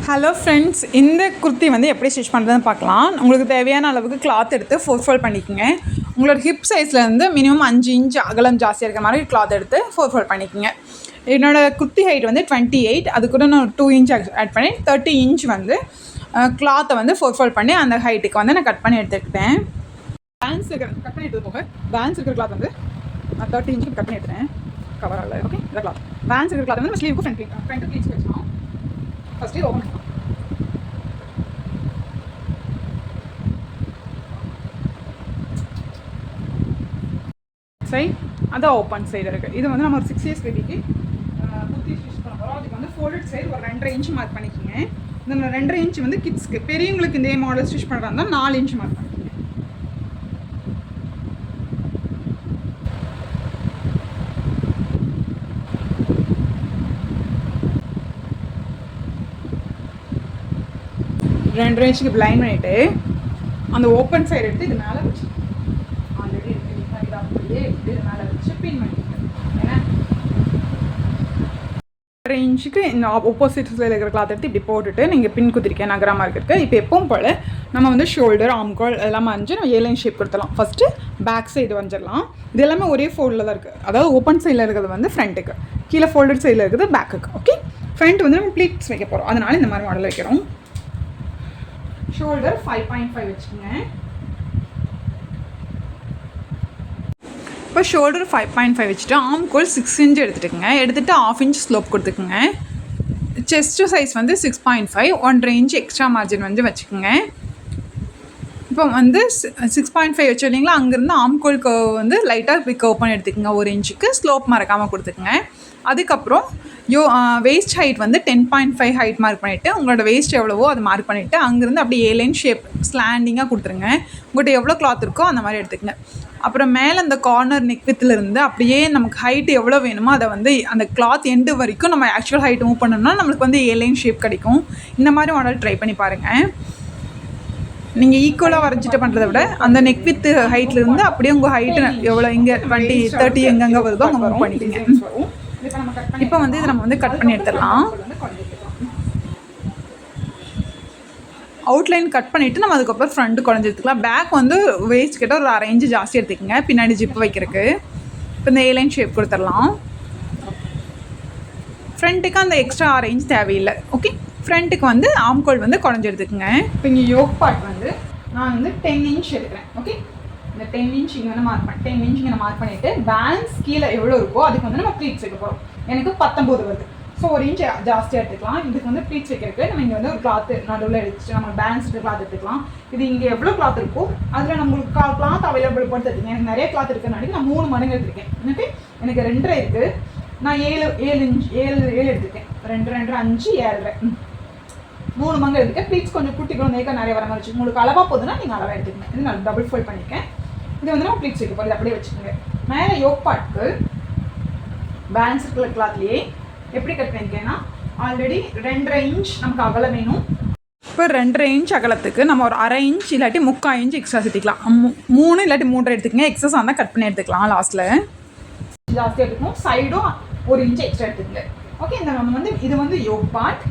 Hello friends, இந்த குர்த்தி வந்து எப்படி ஸ்டிச் பண்ணுறதுன்னு பார்க்கலாம். உங்களுக்கு தேவையான அளவுக்கு கிளாத் எடுத்து ஃபோல்ட் பண்ணிக்கோங்க. உங்களோட ஹிப் சைஸ்லேருந்து மினிமம் 5 இன்ச் அகலம் ஜாஸ்தியாக இருக்கிற மாதிரி கிளாத் எடுத்து ஃபோல்ட் பண்ணிக்கோங்க. என்னோடய குர்த்தி ஹைட் வந்து 28, அது கூட நான் 2 இன்ச் ஆட் பண்ணி 30 இன்ச் வந்து கிளாத்தை வந்து ஃபோல்ட் பண்ணி அந்த ஹைட்டுக்கு வந்து நான் கட் பண்ணி எடுத்துக்கிட்டேன். பேலன்ஸ் இருக்கிற கட் பண்ணி எடுத்து போக பேலன்ஸ் இருக்கிற கிளாத் வந்து நான் 30 இன்ச்சுக்கு கட் பண்ணி எடுத்துகிறேன். கவர் ஆகல. ஓகே, இந்த கிளாத் பேலன்ஸ் இருக்கிற கிளாத் வந்து நம்ம ஸ்லீவுக்கு ஃப்ரண்ட் ப்ளீட்ஸ் வச்சுக்கலாம். ஃபஸ்ட்டு ஓப்பன் பண்ணலாம். சைட் அதான் ஓப்பன் சைடு இருக்குது. இது வந்து நம்ம ஒரு 6 இயர்ஸ் பேபிக்கு குர்த்தி ஸ்டிச் பண்ண போகிறோம். அதுக்கு வந்து ஃபோல்டட் சைடு ஒரு 2.5 இன்ச் மார்க் பண்ணிக்கோங்க. இந்த 2.5 இன்ச் வந்து கிட்ஸ்க்கு, பெரியவங்களுக்கு இதே மாடல் ஸ்டிச் பண்ணுறாங்க 4 இன்ச் மார்க் பண்ணிக்கோங்க. ரெண்டு இன்ச்சுக்கு பிளைண்ட் பண்ணிவிட்டு அந்த ஓப்பன் சைடு எடுத்து இது மேலே வச்சு ஆல்ரெடி இது அப்படியே இது மேலே வச்சு பின் பண்ணிக்கிட்டேன். ஏன்னா 2 இன்ச்சுக்கு இந்த ஆப்போசிட் சைடில் இருக்கிற கிளாத் எடுத்து இப்படி போட்டுட்டு நீங்கள் பின் குத்திருக்கேன் நகராமல் இருக்கிறதுக்கு. இப்போ எப்பவும் போல் நம்ம வந்து ஷோல்டர் ஆம்கால் எல்லாம் வரைஞ்சி நம்ம 7 இன்ச் ஷேப் கொடுத்துடலாம். ஃபஸ்ட்டு பேக் சைடு வரைஞ்சிடலாம். இது எல்லாமே ஒரே ஃபோல்டில் தான் இருக்குது. அதாவது ஓப்பன் சைடில் இருக்கிறது வந்து ஃப்ரண்ட்டுக்கு, கீழே ஃபோல்டட் சைடில் இருக்கிறது பேக்குக்கு. ஓகே, ஃப்ரண்ட் வந்து நம்ம ப்ளீட்ஸ் வைக்க போகிறோம், அதனால இந்த மாதிரி மாடல் வைக்கிறோம். ஷோல்டர் 5.5 வச்சுக்கோங்க. இப்போ ஷோல்டர் 5.5 வச்சுட்டு ஆம்கோல் 6 இன்ச் எடுத்துட்டுக்குங்க. எடுத்துகிட்டு 1/2 இன்ச் ஸ்லோப் கொடுத்துக்குங்க. செஸ்ட்டு சைஸ் வந்து 6.5, 1.5 இன்ச் எக்ஸ்ட்ரா மார்ஜின் வந்து வச்சுக்கோங்க. இப்போ வந்து 6.5 வச்சு இல்லைங்களா, அங்கேருந்து ஆம்கோல் கர்வ் வந்து லைட்டாக இப்படி கர்வ் பண்ணி எடுத்துக்கோங்க. 1 இன்ச்சுக்கு ஸ்லோப் மறக்காமல் கொடுத்துக்குங்க. அதுக்கப்புறம் வேஸ்ட் ஹைட் வந்து 10.5 ஹைட் மார்க் பண்ணிவிட்டு உங்களோட வேஸ்ட் எவ்வளவோ அது மார்க் பண்ணிவிட்டு அங்கேருந்து அப்படியே 7 இன்ச் ஷேப் ஸ்லாண்டிங்காக கொடுத்துருங்க. உங்கள்கிட்ட எவ்வளோ கிளாத் இருக்கோ அந்த மாதிரி எடுத்துக்கங்க. அப்புறம் மேலே அந்த கார்னர் நெக் வித்துலேருந்து அப்படியே நமக்கு ஹைட் எவ்வளோ வேணுமோ அதை வந்து அந்த கிளாத் எண்டு வரைக்கும் நம்ம ஆக்சுவல் ஹைட் மூவ் பண்ணோம்னா நம்மளுக்கு வந்து 7 இன்ச் ஷேப் கிடைக்கும். இந்த மாதிரி மாடல் ட்ரை பண்ணி பாருங்கள். நீங்கள் ஈக்குவலாக வரைஞ்சிட்டு பண்ணுறத விட அந்த நெக் வித் ஹைட்லேருந்து அப்படியே உங்கள் ஹைட்டு எவ்வளோ இங்கே 20, 30 எங்கெங்கே வருதோ அங்கே மூவ் பண்ணிக்கோங்க. இப்போ வந்து இதை நம்ம வந்து கட் பண்ணி எடுத்துடலாம். அவுட்லைன் கட் பண்ணிவிட்டு நம்ம அதுக்கப்புறம் ஃப்ரண்ட்டு குறைஞ்சி எடுத்துக்கலாம். பேக் வந்து வேஸ்ட் கிட்ட ஒரு 1/2 இன்ச்சு ஜாஸ்தி எடுத்துக்கோங்க பின்னாடி ஜிப்பு வைக்கிறதுக்கு. இப்போ இந்த 7 இன்ச் ஷேப் கொடுத்துடலாம். ஃப்ரண்ட்டுக்கு அந்த எக்ஸ்ட்ரா 1/2 இன்ச் தேவையில்லை. ஓகே, ஃப்ரண்ட்டுக்கு வந்து ஆம்கோல் வந்து குறைஞ்சி எடுத்துக்கோங்க. இப்போ இங்கே யோக் பார்ட் வந்து நான் வந்து 10 இன்ச் எடுக்கிறேன். ஓகே, இந்த 10 இன்ச் இங்கே வந்து மார்க் பண்ணி 10 இன்ச் இங்கே மார்க் பண்ணிவிட்டு பேலன்ஸ் கீழே எவ்வளோ இருக்கோ அதுக்கு வந்து நம்ம ப்ளீட்ஸ் வைக்க போகிறோம். எனக்கு 19 வருது. ஸோ 1 இன்ச் ஜாஸ்தியாக எடுத்துக்கலாம். இதுக்கு வந்து ப்ளீட்ஸ் வைக்கிறதுக்கு நம்ம இங்கே வந்து ஒரு கிளாத்து நடுவில் எடுத்துட்டு நம்ம பேலன்ஸ் கிளாத் எடுத்துக்கலாம். இது இங்கே எவ்வளோ கிளாத் இருக்கோ அதில் நம்மளுக்கு கிளாத் அவைலபிள் போட்டு எடுத்துக்கேன். எனக்கு நிறைய கிளாத் இருக்கிறனாடி நான் 3 மடங்கு எடுத்துருக்கேன். ஓகே, எனக்கு 2.5 இருக்குது. நான் 7 இன்ச் 7 எடுத்துருக்கேன். 2, 2, 5, 7, 3 மடங்கு எடுத்துக்கேன். ப்ளீட்ஸ் கொஞ்சம் குட்டி குழந்தைக்க நிறைய வர மாதிரி வச்சு உங்களுக்கு அளவாக போதுன்னா நீங்கள் அளவாக எடுத்துக்கணும். இது நான் டபுள் ஃபோல்ட் பண்ணியிருக்கேன். இது வந்து நம்ம ப்ளீட்ஸ் வைக்க போகிறது அப்படியே வச்சுக்கோங்க. மேலே யோக் பார்ட்க்கு பேலன்ஸ் இருக்கிற கிளாத்லேயே எப்படி கட் பண்ணியிருக்கேன்னா ஆல்ரெடி 2.5 இன்ச் நமக்கு அகலம் வேணும். இப்போ 2.5 இன்ச் அகலத்துக்கு நம்ம ஒரு 1/2 இன்ச் இல்லாட்டி 3/4 இன்ச் எக்ஸ்ட்ரா சேர்த்துக்கலாம். 3 இல்லாட்டி 3.5 எடுத்துக்கங்க. எக்ஸஸ் ஆனால் கட் பண்ணி எடுத்துக்கலாம். லாஸ்ட்டில் ஜாஸ்தியாக எடுத்துக்கணும். சைடும் 1 இன்ச் எக்ஸ்ட்ரா எடுத்துக்கங்க. ஓகே, இந்த நம்ம வந்து இது வந்து யோக் பார்ட்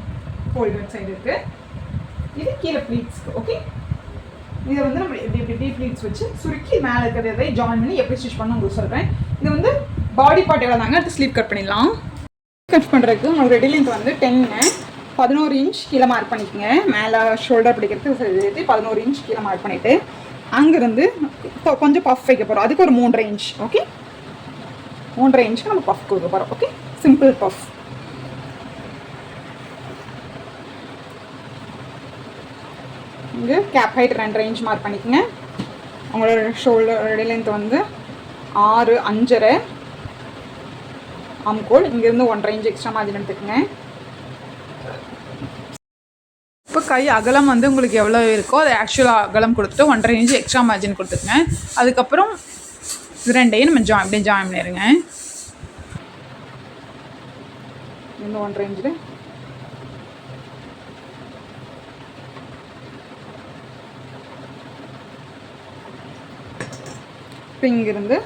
ஃபோல்டட் சைடு இருக்குது. இது கீழே ப்ளீட்ஸ்க்கு. ஓகே, இதை வந்து நம்ம எப்படி ப்ளீட்ஸ் வச்சு சுருக்கி மேலே இருக்கிறதை ஜாயின் பண்ணி எப்படி ஸ்டிச் பண்ணணும் உங்களுக்கு சொல்கிறேன். இது வந்து பாடி பார்ட் எவ்வளோ தாங்க அடுத்து ஸ்லீவ் கட் பண்ணிடலாம். கட் பண்ணுறதுக்கு உங்களுக்கு ரெடி லென்த் வந்து 11 இன்ச் கீழே மார்க் பண்ணிக்கோங்க. மேலே ஷோல்டர் பிடிக்கிறதுக்கு சேர்த்து 11 இன்ச் கீழே மார்க் பண்ணிவிட்டு அங்கேருந்து கொஞ்சம் பஃப் வைக்க போகிறோம். அதுக்கு ஒரு 3.5 இன்ச். ஓகே, 3.5 இன்ச்சுக்கு நம்ம பஃப் கொடுக்க போகிறோம். Okay, simple puff. இங்கே கேப் ஹைட் 2.5 இன்ச் மார்க் பண்ணிக்கோங்க. உங்களோட ஷோல்டர் ரெடி லென்த் வந்து 6, 5.5 ஆம்கோல். இங்கேருந்து 1.5 இன்ச் எக்ஸ்ட்ரா மார்ஜின் எடுத்துக்கோங்க. இப்போ கை அகலம் வந்து உங்களுக்கு எவ்வளோ இருக்கோ அதை ஆக்சுவலாக அகலம் கொடுத்துட்டு 1.5 இன்ச் எக்ஸ்ட்ரா மார்ஜின் கொடுத்துக்குங்க. அதுக்கப்புறம் இது ரெண்டையும் நம்ம அப்படியே ஜாயின் பண்ணிடுங்க. இந்த 1.5 இன்ச்சு இப்போ இங்கிருந்து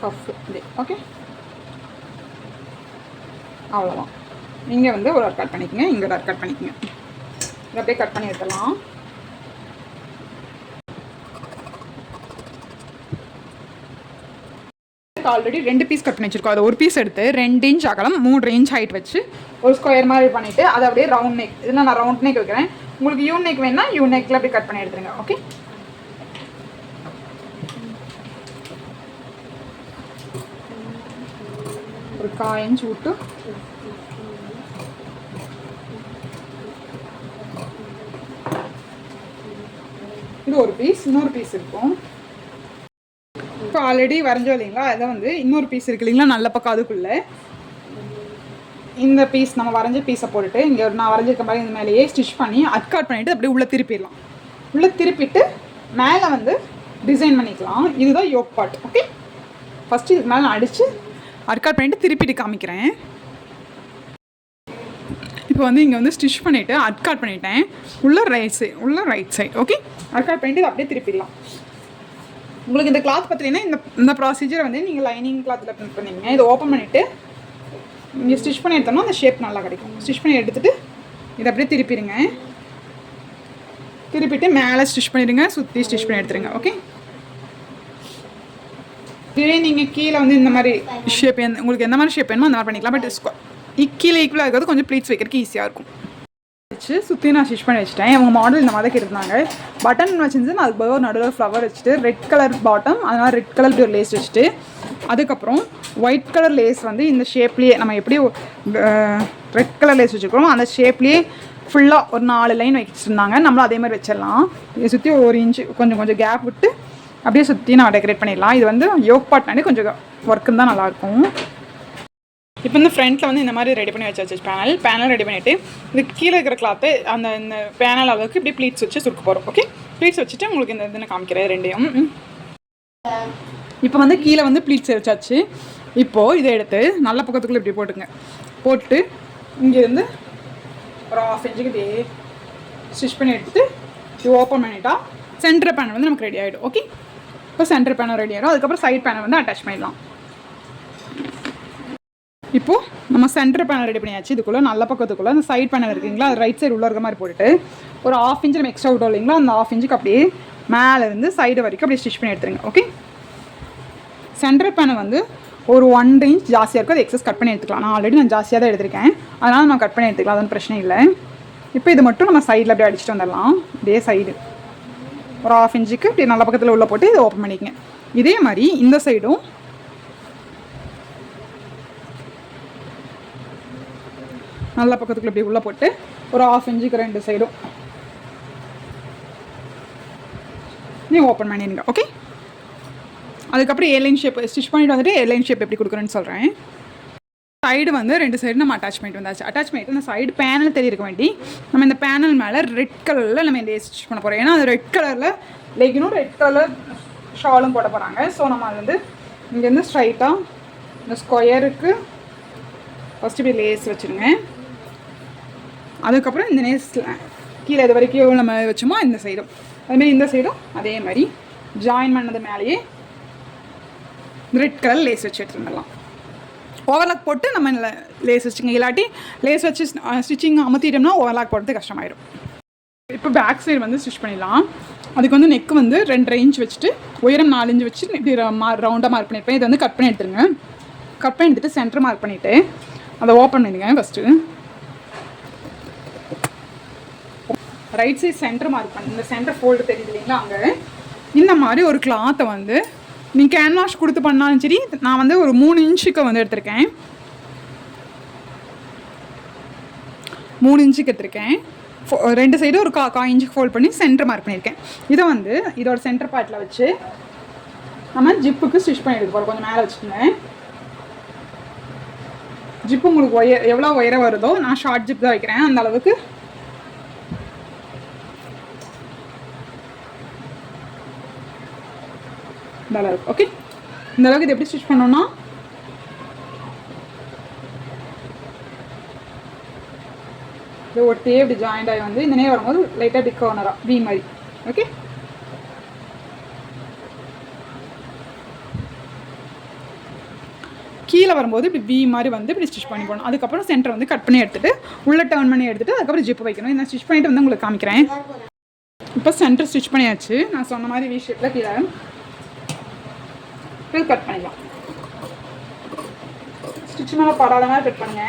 பஃப். ஓகே, அவ்வளோதான். இங்கே வந்து ஒரு கட் பண்ணிக்கங்க, இங்கே ஒரு கட் பண்ணிக்கங்க. இதை அப்படியே கட் பண்ணி எடுத்துடலாம். ஆல்ரெடி 2 பீஸ் கட் பண்ணி வச்சிருக்கோம். அதை ஒரு பீஸ் எடுத்து 2 இன்ச் அகலம் 3 இன்ச் ஹைட் வச்சு ஒரு ஸ்கொயர் மாதிரி பண்ணிவிட்டு அதை அப்படியே ரவுண்ட் நெக், இதில் நான் ரவுண்ட் நெக் வைக்கிறேன். உங்களுக்கு யூ நெக் வேணுன்னா யூ நெக்கில் அப்படியே கட் பண்ணி எடுத்துருங்க. ஓகே, ஒரு 1/4 இன்ச் விட்டு இது ஒரு பீஸ், இன்னொரு பீஸ் இருக்கும். இப்போ ஆல்ரெடி வரைஞ்சோம் இல்லைங்களா, அதை வந்து இன்னொரு பீஸ் இருக்கு இல்லைங்களா நல்ல பக்கம், அதுக்குள்ளே இந்த பீஸ் நம்ம வரைஞ்ச பீஸை போட்டுட்டு இங்கே நான் வரைஞ்சிருக்க மாதிரி இந்த மேலேயே ஸ்டிச் பண்ணி அட்காட் பண்ணிவிட்டு அப்படியே உள்ளே திருப்பிடலாம். உள்ளே திருப்பிட்டு மேலே வந்து டிசைன் பண்ணிக்கலாம். இதுதான் யோக் பார்ட். ஓகே, ஃபஸ்ட்டு இதுக்கு மேலே நான் அடித்து அட்காட் பண்ணிவிட்டு திருப்பிட்டு காமிக்கிறேன். இப்போ வந்து இங்கே வந்து ஸ்டிச் பண்ணிவிட்டு அட்காட் பண்ணிட்டேன். உள்ள ரைட் சைடு ஓகே, அட்காட் பண்ணிவிட்டு இதை அப்படியே திருப்பிடலாம். உங்களுக்கு இந்த கிளாத் பார்த்தீங்கன்னா இந்த ப்ரொசீஜர் வந்து நீங்கள் லைனிங் கிளாத்தில் பிரிண்ட் பண்ணிங்க. இதை ஓப்பன் பண்ணிவிட்டு இங்கே ஸ்டிச் பண்ணி எடுத்தோம்னா அந்த ஷேப் நல்லா கிடைக்கும். ஸ்டிச் பண்ணி எடுத்துகிட்டு இதை அப்படியே திருப்பிடுங்க. திருப்பிட்டு மேலே ஸ்டிச் பண்ணிடுங்க, சுற்றி ஸ்டிச் பண்ணி எடுத்துருங்க. ஓகே, இதே நீங்கள் கீழே வந்து இந்த மாதிரி ஷேப் உங்களுக்கு எந்த மாதிரி ஷேப் வேணுமோ அந்த மாதிரி பண்ணிக்கலாம். பட் கீழே ஈக்குவலாக இருக்கிறது கொஞ்சம் ப்ளீட்ஸ் வைக்கிறதுக்கு ஈஸியாக இருக்கும். வச்சு சுற்றி நான் ஸ்டிச் பண்ணி வச்சுட்டேன். அவங்க மாடல் இந்த மாதிரி கேட்டிருந்தாங்க. பட்டன் வச்சுருந்து நான் அதுக்கு ஒரு நடுவில் ஃப்ளவர் வச்சுட்டு ரெட் கலர் பாட்டம், அதனால் ரெட் கலர் ஒரு லேஸ் வச்சுட்டு அதுக்கப்புறம் ஒயிட் கலர் லேஸ் வந்து இந்த ஷேப்லேயே நம்ம எப்படி ரெட் கலர் லேஸ் வச்சுருக்கோம் அந்த ஷேப்லேயே ஃபுல்லாக ஒரு 4 லைன் வச்சுருந்தாங்க. நம்மளும் அதே மாதிரி வச்சிடலாம். இதை சுற்றி 1 இன்ச்சு கொஞ்சம் கேப் விட்டு அப்படியே சுற்றி நான் டெக்கரேட் பண்ணிடலாம். இது வந்து யோக் பார்ட்னாலே கொஞ்சம் ஒர்க்குன்னு தான் நல்லாயிருக்கும். இப்போ இந்த ஃப்ரண்ட்டில் வந்து இந்த மாதிரி ரெடி பண்ணி வச்சாச்சு. பேனல் ரெடி பண்ணிவிட்டு இதுக்கு கீழே இருக்கிற கிளாத்து இந்த பேனல் அளவுக்கு இப்படி ப்ளீட்ஸ் வச்சு சுருக்க போகிறோம். ஓகே, ப்ளீட்ஸ் வச்சுட்டு உங்களுக்கு இந்த இதுன்னு காமிக்கிறேன் ரெண்டையும். இப்போ வந்து கீழே வந்து ப்ளீட்ஸ் வச்சாச்சு. இப்போது இதை எடுத்து நல்ல பக்கத்துக்குள்ளே இப்படி போட்டுட்டு இங்கேருந்து ஒரு 1/2 இன்ச்சுக்கு இப்படியே ஸ்டிச் பண்ணி எடுத்துகிட்டு இது ஓப்பன் பண்ணிட்டா சென்டர் பேனல் வந்து நமக்கு ரெடி ஆகிடும். ஓகே, இப்போ சென்டர் பேனல் ரெடி ஆகிடும். அதுக்கப்புறம் சைட் பேனல் வந்து அட்டாச் பண்ணிடலாம். இப்போது நம்ம சென்டர் பேனல் ரெடி பண்ணியாச்சு. இதுக்குள்ளே நல்ல பக்கத்துக்குள்ளே அந்த சைட் பேனல் இருக்குங்களா, அது ரைட் சைடு உள்ள இருக்க மாதிரி போட்டுட்டு ஒரு 1/2 இன்ச்சு நம்ம எக்ஸ்ட்ரா விட்டோம் இல்லைங்களா, அந்த 1/2 இன்ச்சுக்கு அப்படியே மேலேருந்து சைடு வரைக்கும் அப்படியே ஸ்டிச் பண்ணி எடுத்துருங்க. ஓகே, சென்டர் பேனல் வந்து ஒரு 1 இன்ச் ஜாஸ்தியாக இருக்கும். அது எக்ஸஸ் கட் பண்ணி எடுத்துக்கலாம். நான் ஆல்ரெடி ஜாஸ்தியாக தான் எடுத்திருக்கேன், அதனால் நம்ம கட் பண்ணி எடுத்துக்கலாம். அதுவும் பிரச்சனை இல்லை. இப்போ இது மட்டும் நம்ம சைடில் அப்படியே அடிச்சுட்டு வந்துடலாம். இதே சைடு ஒரு 1/2 இன்ச்சுக்கு இப்படி நல்ல பக்கத்தில் உள்ளே போட்டு இதை ஓப்பன் பண்ணிக்கங்க. இதே மாதிரி இந்த சைடும் நல்ல பக்கத்துக்குள்ள இப்படி உள்ளே போட்டு ஒரு 1/2 இன்ச்சுக்கு 2 சைடும் நீ ஓப்பன் பண்ணிடுங்க. ஓகே, அதுக்கப்புறம் ஏலைன் ஷேப் ஸ்டிச் பண்ணிட்டு வந்துட்டு ஏலைன் ஷேப் எப்படி கொடுக்குறேன்னு சொல்கிறேன். சைடு வந்து 2 சைடு நம்ம அட்டாச் பண்ணிட்டு வந்தாச்சு. அட்டாச் பண்ணிட்டு இந்த சைடு பேனல் தெரியிருக்க வேண்டி நம்ம இந்த பேனல் மேலே ரெட் கலரில் நம்ம இந்த ஸ்டிச் பண்ண போகிறோம். ஏன்னா அது ரெட் கலரில் லெகினும் ரெட் கலர் ஷாலும் போட போகிறாங்க. ஸோ நம்ம அது வந்து இங்கேருந்து ஸ்ட்ரைட்டாக இந்த ஸ்கொயருக்கு ஃபஸ்ட்டு இப்படி லேஸ் வச்சுருங்க. அதுக்கப்புறம் இந்த நேஸில் கீழே இது வரைக்கும் நம்ம வச்சோமோ இந்த சைடும் அதுமாரி இந்த சைடும் அதே மாதிரி ஜாயின் பண்ணது மேலேயே ரெட் கலர் லேஸ் வச்சு எடுத்துருந்துடலாம். ஓவர்லாக் போட்டு நம்ம லேஸ் வச்சுங்க. இல்லாட்டி லேஸ் வச்சு ஸ்டிச்சிங் அமுத்திட்டோம்னா ஓவர்லாக் போடுறது கஷ்டமாயிடும். இப்போ பேக் சைடு வந்து ஸ்டிச் பண்ணிடலாம். அதுக்கு வந்து நெக்கு வந்து 2.5 இன்ச் வச்சுட்டு உயரம் 4 இன்ச் வச்சு இப்படி ரவுண்டாக மார்க் பண்ணியிருப்பேன். இதை வந்து கட் பண்ணி எடுத்துருங்க. கட் பண்ணி எடுத்துகிட்டு சென்டர் மார்க் பண்ணிவிட்டு அதை ஓப்பன் பண்ணிடுங்க. First right side centre mark பண்ணி இந்த சென்டர் ஃபோல்டு தெரியுது இல்லைங்களா, அங்கே இந்த மாதிரி ஒரு கிளாத்தை வந்து நீங்கள் கேன்வாஷ் கொடுத்து பண்ணாலும் சரி, நான் வந்து ஒரு 3 இன்ச்சுக்கு வந்து எடுத்திருக்கேன். 3 இன்ச்சுக்கு எடுத்திருக்கேன். 2 சைடும் ஒரு 1/4 இன்ச்சுக்கு ஃபோல்ட் பண்ணி சென்டர் மார்க் பண்ணியிருக்கேன். இதை வந்து இதோட சென்டர் பார்ட்டில் வச்சு நம்ம ஜிப்புக்கு ஸ்டிச் பண்ணி எடுக்க போகிறோம். கொஞ்சம் மேலே வச்சுக்கோங்க. ஜிப்பு உங்களுக்கு எவ்வளோ உயரம் வருதோ, நான் ஷார்ட் ஜிப் தான் வைக்கிறேன், அந்த அளவுக்கு இந்த அளவுக்கு. ஓகே, இந்த அளவுக்கு இது எப்படி ஸ்டிச் பண்ணோம்னா இது ஒட்டியே இப்படி ஜாயிண்ட் ஆகி வந்து இந்த நேரம் வரும்போது லைட்டாக டிக் கார்னராக வி மாதிரி. ஓகே, கீழே கீழே வரும்போது இப்படி வி மாதிரி வந்து இப்படி ஸ்டிச் பண்ணி போகணும். அதுக்கப்புறம் சென்டர் வந்து கட் பண்ணி எடுத்துகிட்டு உள்ளே டர்ன் பண்ணி எடுத்துகிட்டு அதுக்கப்புறம் ஜிப்பு வைக்கணும். நான் ஸ்டிச் பண்ணிட்டு வந்து உங்களுக்கு காமிக்கிறேன். இப்போ சென்டர் ஸ்டிச் பண்ணியாச்சு. நான் சொன்ன மாதிரி வி ஷேப்பில் கீழே கட் பண்ணிக்கலாம். ஸ்டிச் மேலே படாத மாதிரி கட் பண்ணுங்க.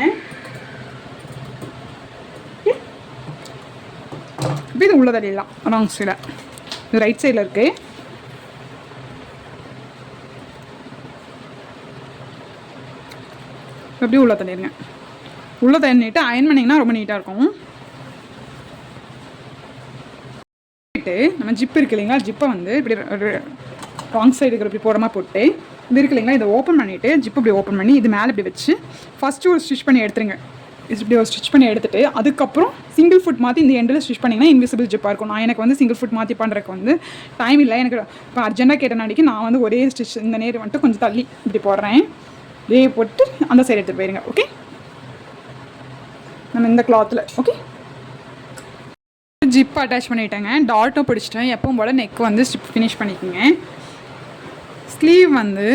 இப்போ இது உள்ள தள்ளிடலாம். ராங் சைடில், இது ரைட் சைடில் இருக்குது. அப்படியே உள்ள தள்ளிடுங்க. உள்ள தள்ளிட்டு அயன் பண்ணிங்கன்னா ரொம்ப நீட்டாக இருக்கும். நம்ம ஜிப் இருக்கு இல்லைங்களா, ஜிப்பை வந்து இப்படி ராங் சைடு இருக்கிற இப்படி போடாமல் போட்டு இது இருக்கு இல்லைங்களா, இதை ஓப்பன் பண்ணிவிட்டு ஜிப்பு இப்படி ஓப்பன் பண்ணி இது மேலே இப்படி வச்சு ஃபஸ்ட்டு ஒரு ஸ்டிச் பண்ணி எடுத்துருங்க. இப்படி ஒரு ஸ்டிச் பண்ணி எடுத்துகிட்டு அதுக்கப்புறம் சிங்கிள் ஃபுட் மாற்றி இந்த எண்டில் ஸ்டிச் பண்ணிங்கன்னா இன்விசிபிள் ஜிப்பாக இருக்கும். நான் எனக்கு வந்து சிங்கிள் ஃபுட் மாற்றி பண்ணுறதுக்கு வந்து டைம் இல்லை. எனக்கு இப்போ அர்ஜென்ட்டாக கேட்டனாடிக்கு நான் வந்து ஒரே ஸ்டிச் இந்த நேரம் வந்துட்டு கொஞ்சம் தள்ளி இப்படி போடுறேன். இதே போட்டு அந்த சைடு எடுத்துகிட்டு போயிருங்க. ஓகே, நம்ம இந்த கிளாத்தில் ஓகே ஜிப் அட்டாச் பண்ணிட்டேங்க. டாட்டும் பிடிச்சிட்டேன். எப்பவும் போல் நெக் வந்து ஸ்டிப் ஃபினிஷ் பண்ணிக்கோங்க. ஸ்லீவ் வந்து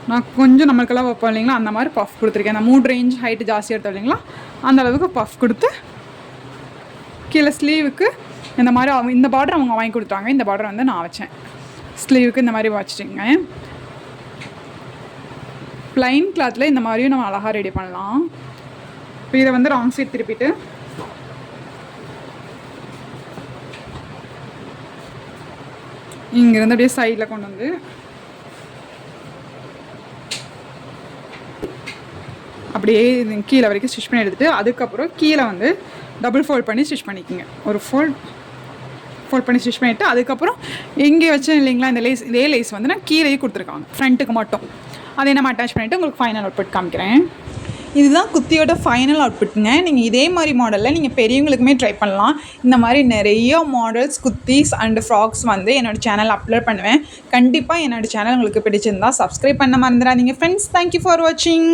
நான் கொஞ்சம் நம்மளுக்கெல்லாம் வைப்போம் இல்லைங்களா, அந்த மாதிரி பஃப் கொடுத்துருக்கேன். நான் 3 இன்ச் ஹைட்டு ஜாஸ்தியாக எடுத்தோம் இல்லைங்களா, அந்த அளவுக்கு பஃப் கொடுத்து கீழே ஸ்லீவுக்கு இந்த மாதிரி இந்த பார்டர் அவங்க வாங்கி கொடுத்தாங்க. இந்த பார்டர் வந்து நான் வச்சேன். ஸ்லீவுக்கு இந்த மாதிரி வச்சுட்டுங்க. ப்ளைன் கிளாத்தில் இந்த மாதிரியும் நம்ம அழகாக ரெடி பண்ணலாம். இப்போ இதை வந்து ராங் சைட் திருப்பிட்டு இங்கேருந்து அப்படியே சைடில் கொண்டு வந்து அப்படியே கீழே வரைக்கும் ஸ்டிச் பண்ணி எடுத்துகிட்டு அதுக்கப்புறம் கீழே வந்து டபுள் ஃபோல்ட் பண்ணி ஸ்டிச் பண்ணிக்கோங்க. ஒரு ஃபோல்ட் பண்ணி ஸ்டிச் பண்ணிவிட்டு அதுக்கப்புறம் எங்கே வச்சேன் இல்லைங்களா இந்த லேஸ், இதே லேஸ் வந்து நான் கீழேயே கொடுத்துருக்காங்க ஃப்ரண்ட்டுக்கு மட்டும். அதை நம்ம அட்டாச் பண்ணிவிட்டு உங்களுக்கு ஃபைனல் அவுட்புட் காமிக்கிறேன். இதுதான் குர்த்தியோட ஃபைனல் அவுட்புட்டுங்க. நீங்கள் இதே மாதிரி மாடலில் நீங்கள் பெரியவங்களுக்குமே ட்ரை பண்ணலாம். இந்த மாதிரி நிறைய மாடல்ஸ் குர்த்திஸ் அண்ட் ஃப்ராக்ஸ் வந்து என்னோடய சேனல் அப்லோட் பண்ணுவேன். கண்டிப்பாக என்னோடய சேனல் உங்களுக்கு பிடிச்சிருந்தா சப்ஸ்கிரைப் பண்ண மறந்துடாதீங்க ஃப்ரெண்ட்ஸ். தேங்க்யூ ஃபார் வாட்சிங்.